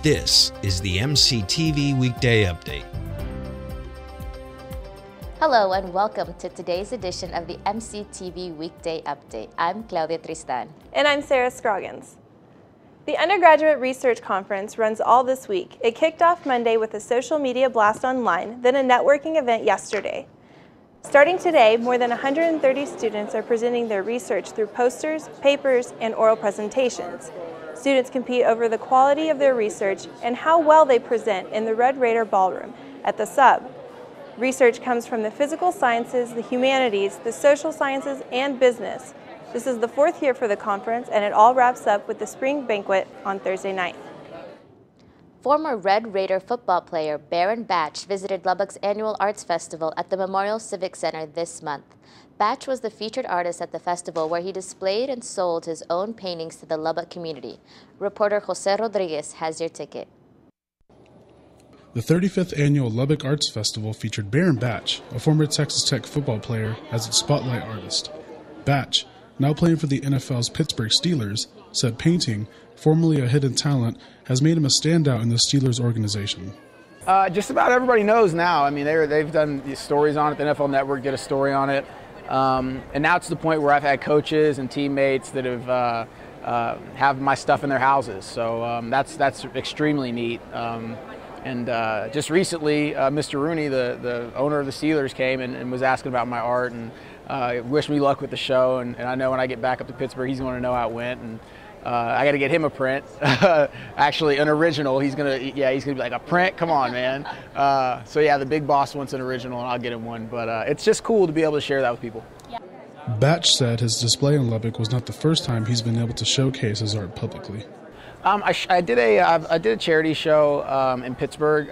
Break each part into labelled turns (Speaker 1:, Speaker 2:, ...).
Speaker 1: This is the MCTV Weekday Update.
Speaker 2: Hello and welcome to today's edition of the MCTV Weekday Update. I'm Claudia Tristan.
Speaker 3: And I'm Sarah Scroggins. The Undergraduate Research Conference runs all this week. It kicked off Monday with a social media blast online, then a networking event yesterday. Starting today, more than 130 students are presenting their research through posters, papers, and oral presentations. Students compete over the quality of their research and how well they present in the Red Raider Ballroom at the Sub. Research comes from the physical sciences, the humanities, the social sciences, and business. This is the fourth year for the conference, and it all wraps up with the spring banquet on Thursday night.
Speaker 2: Former Red Raider football player Baron Batch visited Lubbock's annual arts festival at the Memorial Civic Center this month. Batch was the featured artist at the festival, where he displayed and sold his own paintings to the Lubbock community. Reporter Jose Rodriguez has your ticket.
Speaker 4: The 35th Annual Lubbock Arts Festival featured Baron Batch, a former Texas Tech football player, as its spotlight artist. Batch, now playing for the NFL's Pittsburgh Steelers, said painting, formerly a hidden talent, has made him a standout in the Steelers organization.
Speaker 5: Just about everybody knows now. I mean, they've done these stories on it. The NFL Network did a story on it. And now it's to the point where I've had coaches and teammates that have my stuff in their houses. So that's extremely neat. And just recently, Mr. Rooney, the owner of the Steelers, came and was asking about my art and wished me luck with the show. And I know when I get back up to Pittsburgh, he's going to know how it went. And I got to get him a print. Actually, an original. He's gonna be like, a print? Come on, man. So yeah, the big boss wants an original, and I'll get him one. But it's just cool to be able to share that with people.
Speaker 4: Batch said his display in Lubbock was not the first time he's been able to showcase his art publicly.
Speaker 5: I did a charity show in Pittsburgh,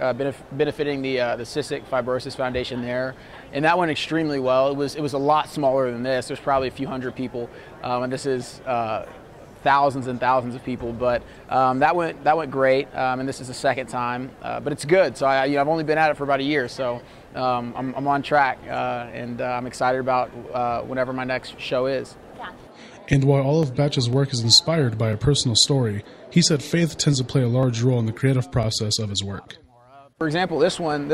Speaker 5: benefiting the Cystic Fibrosis Foundation there, and that went extremely well. It was a lot smaller than this. There's probably a few hundred people, and this is thousands and thousands of people. But that went great, and this is the second time. But it's good. So I've only been at it for about a year, so I'm on track, and I'm excited about whenever my next show is.
Speaker 4: And while all of Batch's work is inspired by a personal story, he said faith tends to play a large role in the creative process of his work.
Speaker 5: For example, this one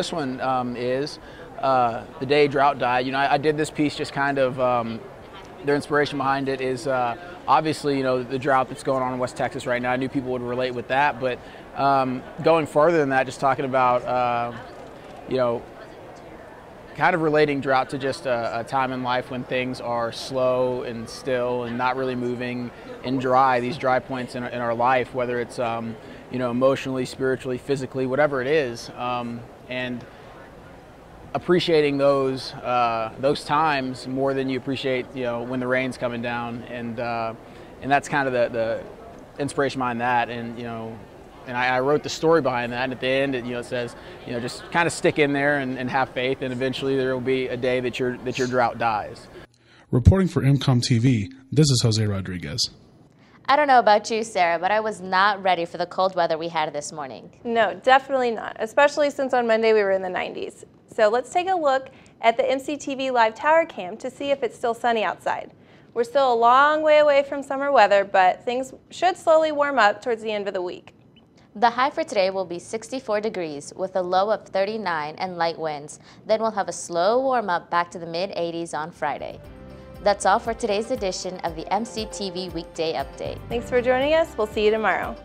Speaker 5: is The Day Drought Died. I did this piece just kind of, their inspiration behind it is obviously, the drought that's going on in West Texas right now. I knew people would relate with that, but going further than that, just talking about, kind of relating drought to just a time in life when things are slow and still and not really moving and dry, these dry points in our life, whether it's, emotionally, spiritually, physically, whatever it is, and appreciating those times more than you appreciate, when the rain's coming down, and that's kind of the inspiration behind that, and I wrote the story behind that, and at the end, it says, just kind of stick in there and have faith, and eventually there will be a day that your drought dies.
Speaker 4: Reporting for MCTV, this is Jose Rodriguez.
Speaker 2: I don't know about you, Sarah, but I was not ready for the cold weather we had this morning.
Speaker 3: No, definitely not, especially since on Monday we were in the 90s. So let's take a look at the MCTV Live Tower Cam to see if it's still sunny outside. We're still a long way away from summer weather, but things should slowly warm up towards the end of the week.
Speaker 2: The high for today will be 64 degrees with a low of 39 and light winds. Then we'll have a slow warm up back to the mid-80s on Friday. That's all for today's edition of the MCTV Weekday Update.
Speaker 3: Thanks for joining us. We'll see you tomorrow.